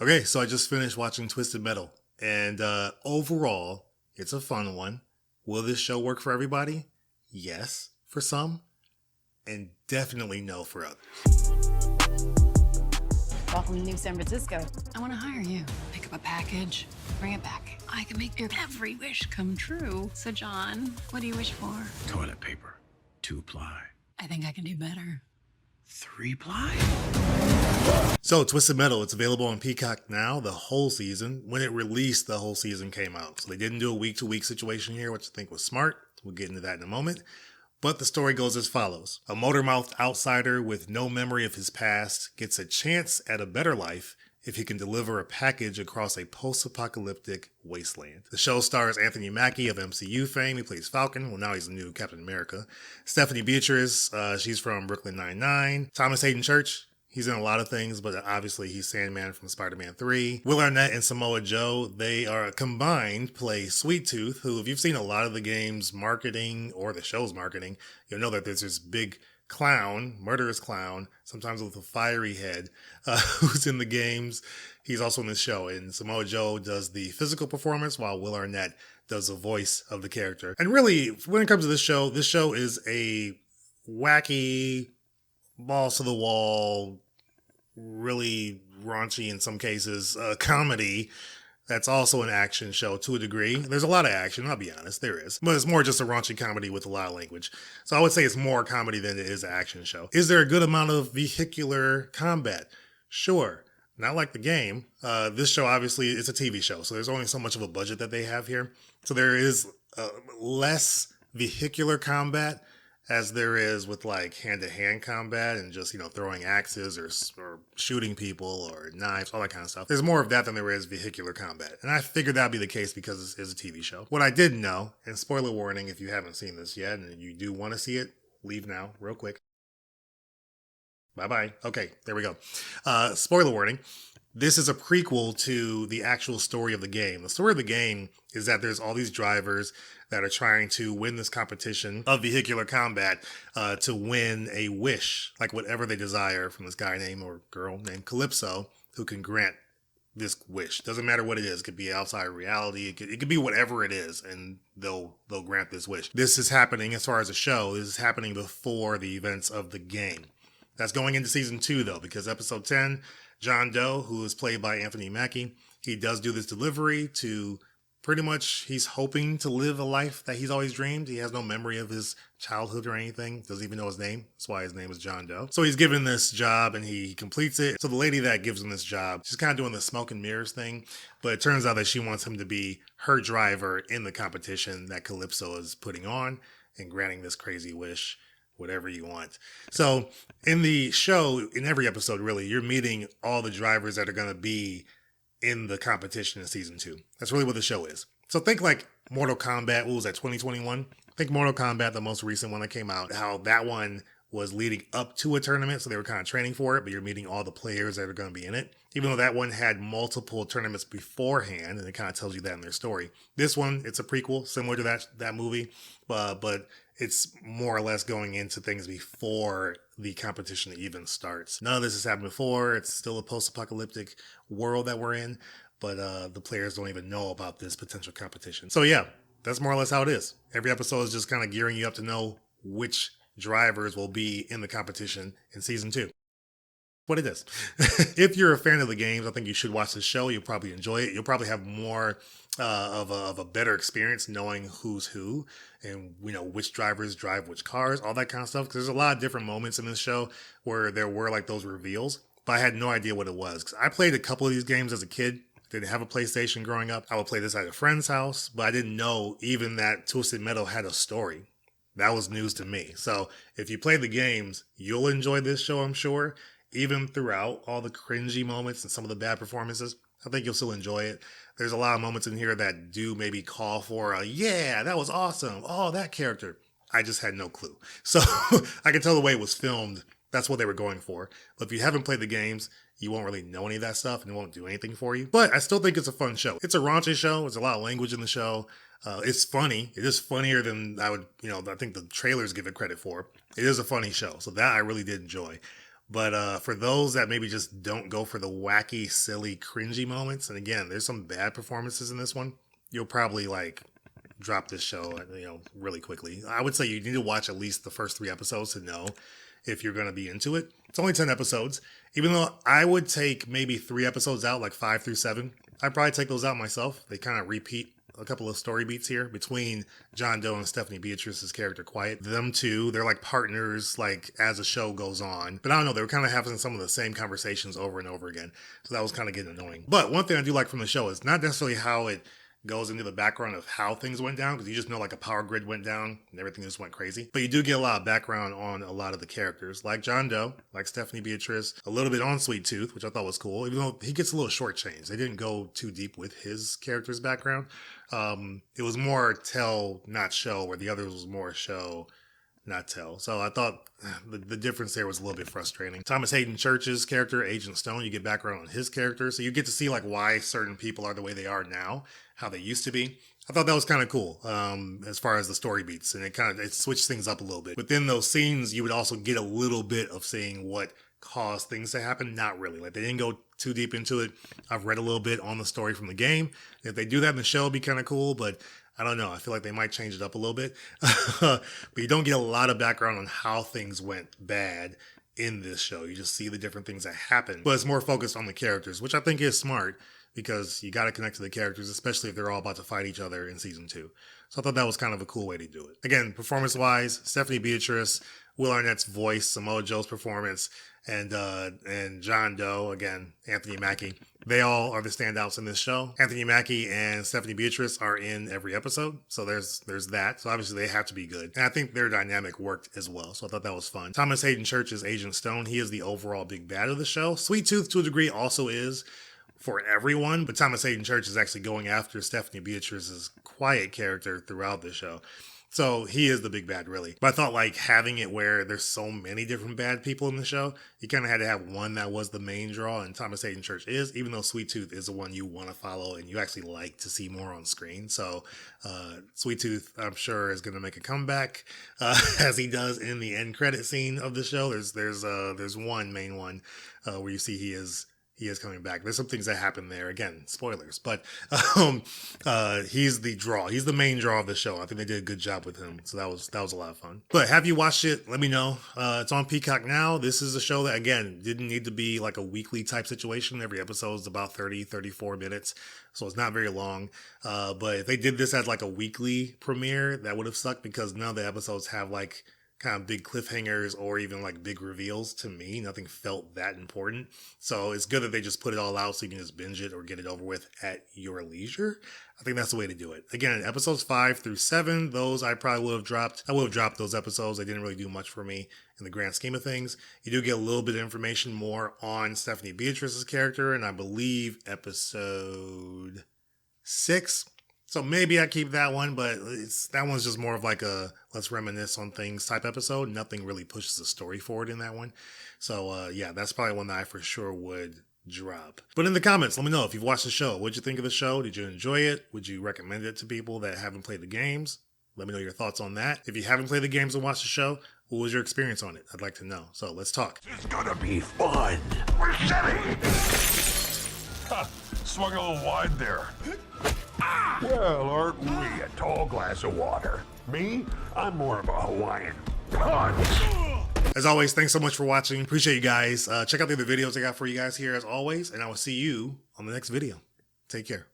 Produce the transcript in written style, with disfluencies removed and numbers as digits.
Okay, so I just finished watching Twisted Metal, and overall, it's a fun one. Will this show work for everybody? Yes, for some, and definitely no for others. Welcome to New San Francisco. I want to hire you. Pick up a package, bring it back. I can make your every wish come true. So, John, what do you wish for? Toilet paper. 2-ply. I think I can do better. 3-ply? So, Twisted Metal, it's available on Peacock now, the whole season. When it released, the whole season came out. So they didn't do a week-to-week situation here, which I think was smart. We'll get into that in a moment. But the story goes as follows. A motor-mouthed outsider with no memory of his past gets a chance at a better life if he can deliver a package across a post-apocalyptic wasteland. The show stars Anthony Mackie of MCU fame. He plays Falcon. Well, now he's the new Captain America. Stephanie Beatriz, she's from Brooklyn Nine-Nine. Thomas Haden-Church, he's in a lot of things, but obviously he's Sandman from Spider-Man 3. Will Arnett and Samoa Joe, they are combined, play Sweet Tooth, who, if you've seen a lot of the game's marketing or the show's marketing, you'll know that there's this big clown, murderous clown, sometimes with a fiery head, who's in the games. He's also in the show, and Samoa Joe does the physical performance while Will Arnett does the voice of the character. And really, when it comes to this show is a wacky, balls to the wall, really raunchy in some cases, comedy that's also an action show to a degree. There's a lot of action, I'll be honest, there is. But it's more just a raunchy comedy with a lot of language. So I would say it's more comedy than it is an action show. Is there a good amount of vehicular combat? Sure. Not like the game. This show, obviously, it's a TV show, so there's only so much of a budget that they have here. So there is less vehicular combat as there is with like hand-to-hand combat and just, throwing axes or shooting people or knives, all that kind of stuff. There's more of that than there is vehicular combat. And I figured that'd be the case because it's a TV show. What I did know, and spoiler warning if you haven't seen this yet and you do want to see it, leave now, real quick. Bye-bye. Okay, there we go. Spoiler warning. This is a prequel to the actual story of the game. The story of the game is that there's all these drivers that are trying to win this competition of vehicular combat to win a wish, like whatever they desire from this guy named or girl named Calypso, who can grant this wish. Doesn't matter what it is. It could be outside reality. It could be whatever it is, and they'll grant this wish. This is happening as far as the show. This is happening before the events of the game. That's going into season 2 though, because episode 10, John Doe, who is played by Anthony Mackie, he does do this delivery to pretty much, he's hoping to live a life that he's always dreamed. He has no memory of his childhood or anything. Doesn't even know his name. That's why his name is John Doe. So he's given this job and he completes it. So the lady that gives him this job, she's kind of doing the smoke and mirrors thing. But it turns out that she wants him to be her driver in the competition that Calypso is putting on and granting this crazy wish. Whatever you want. So in the show, in every episode, really, you're meeting all the drivers that are going to be in the competition in season 2. That's really what the show is. So think like Mortal Kombat. What was that, 2021? Think Mortal Kombat, the most recent one that came out, how that one was leading up to a tournament. So they were kind of training for it, but you're meeting all the players that are going to be in it. Even though that one had multiple tournaments beforehand, and it kind of tells you that in their story. This one, it's a prequel, similar to that movie, but it's more or less going into things before the competition even starts. None of this has happened before. It's still a post-apocalyptic world that we're in, but the players don't even know about this potential competition. So yeah, that's more or less how it is. Every episode is just kind of gearing you up to know which drivers will be in the competition in season 2. What it is. If you're a fan of the games, I think you should watch this show. You'll probably enjoy it. You'll probably have more of a better experience knowing who's who and which drivers drive which cars, all that kind of stuff. Because there's a lot of different moments in this show where there were like those reveals, but I had no idea what it was. Because I played a couple of these games as a kid. Didn't have a PlayStation growing up. I would play this at a friend's house, but I didn't know even that Twisted Metal had a story. That was news to me. So if you play the games, you'll enjoy this show, I'm sure. Even throughout all the cringy moments and some of the bad performances, I think you'll still enjoy it. There's a lot of moments in here that do maybe call for a, yeah, that was awesome. Oh, that character. I just had no clue. So I can tell the way it was filmed. That's what they were going for. But if you haven't played the games, you won't really know any of that stuff and it won't do anything for you. But I still think it's a fun show. It's a raunchy show. There's a lot of language in the show. It's funny. It is funnier than I would, I think the trailers give it credit for. It is a funny show. So that I really did enjoy. But for those that maybe just don't go for the wacky, silly, cringy moments, and again, there's some bad performances in this one, you'll probably like drop this show, really quickly. I would say you need to watch at least the first 3 episodes to know if you're going to be into it. It's only 10 episodes, even though I would take maybe 3 episodes out, like 5 through 7. I'd probably take those out myself. They kind of repeat a couple of story beats here between John Doe and Stephanie Beatriz's character Quiet. Them two, they're like partners, like as the show goes on. But I don't know, they were kind of having some of the same conversations over and over again. So that was kind of getting annoying. But one thing I do like from the show is not necessarily how it goes into the background of how things went down, because you just know like a power grid went down and everything just went crazy. But you do get a lot of background on a lot of the characters, like John Doe, like Stephanie Beatriz, a little bit on Sweet Tooth, which I thought was cool, even though he gets a little shortchanged. They didn't go too deep with his character's background. It was more tell, not show, where the others was more show, not tell. So I thought the difference there was a little bit frustrating. Thomas Haden-Church's character, Agent Stone, you get background on his character. So you get to see like why certain people are the way they are now, how they used to be. I thought that was kind of cool as far as the story beats, and it switched things up a little bit. Within those scenes, you would also get a little bit of seeing what caused things to happen. Not really. Like they didn't go too deep into it. I've read a little bit on the story from the game. If they do that in the show, it'd be kind of cool, but I don't know. I feel like they might change it up a little bit. But you don't get a lot of background on how things went bad in this show. You just see the different things that happen. But it's more focused on the characters, which I think is smart because you got to connect to the characters, especially if they're all about to fight each other in season 2. So I thought that was kind of a cool way to do it. Again, performance-wise, Stephanie Beatriz, Will Arnett's voice, Samoa Joe's performance, and John Doe, again, Anthony Mackie. They all are the standouts in this show. Anthony Mackie and Stephanie Beatriz are in every episode, so there's that. So obviously they have to be good. And I think their dynamic worked as well, so I thought that was fun. Thomas Haden-Church is Agent Stone. He is the overall big bad of the show. Sweet Tooth, to a degree, also is for everyone, but Thomas Haden-Church is actually going after Stephanie Beatriz's Quiet character throughout the show. So he is the big bad, really. But I thought like having it where there's so many different bad people in the show, you kind of had to have one that was the main draw, and Thomas Haden-Church is, even though Sweet Tooth is the one you want to follow and you actually like to see more on screen. So Sweet Tooth, I'm sure, is going to make a comeback as he does in the end credit scene of the show. There's one main one where you see he is coming back. There's some things that happen there. Again, spoilers, but he's the draw. He's the main draw of the show. I think they did a good job with him. So that was a lot of fun. But have you watched it? Let me know. It's on Peacock now. This is a show that, again, didn't need to be like a weekly type situation. Every episode is about 30, 34 minutes. So it's not very long. But if they did this as like a weekly premiere, that would have sucked because none of the episodes have like kind of big cliffhangers or even like big reveals. To me, nothing felt that important. So it's good that they just put it all out so you can just binge it or get it over with at your leisure. I think that's the way to do it. Again, episodes 5 through 7, those I probably would have dropped. I would have dropped those episodes. They didn't really do much for me in the grand scheme of things. You do get a little bit of information more on Stephanie Beatriz's character, and I believe episode 6. So maybe I keep that one, but that one's just more of like a let's reminisce on things type episode. Nothing really pushes the story forward in that one. So yeah, that's probably one that I for sure would drop. But in the comments, let me know if you've watched the show. What'd you think of the show? Did you enjoy it? Would you recommend it to people that haven't played the games? Let me know your thoughts on that. If you haven't played the games and watched the show, what was your experience on it? I'd like to know. So let's talk. It's gonna be fun. We're setting! Swung a little wide there. Well, aren't we a tall glass of water? Me? I'm more of a Hawaiian punch. As always, thanks so much for watching. Appreciate you guys. Check out the other videos I got for you guys here as always, and I will see you on the next video. Take care.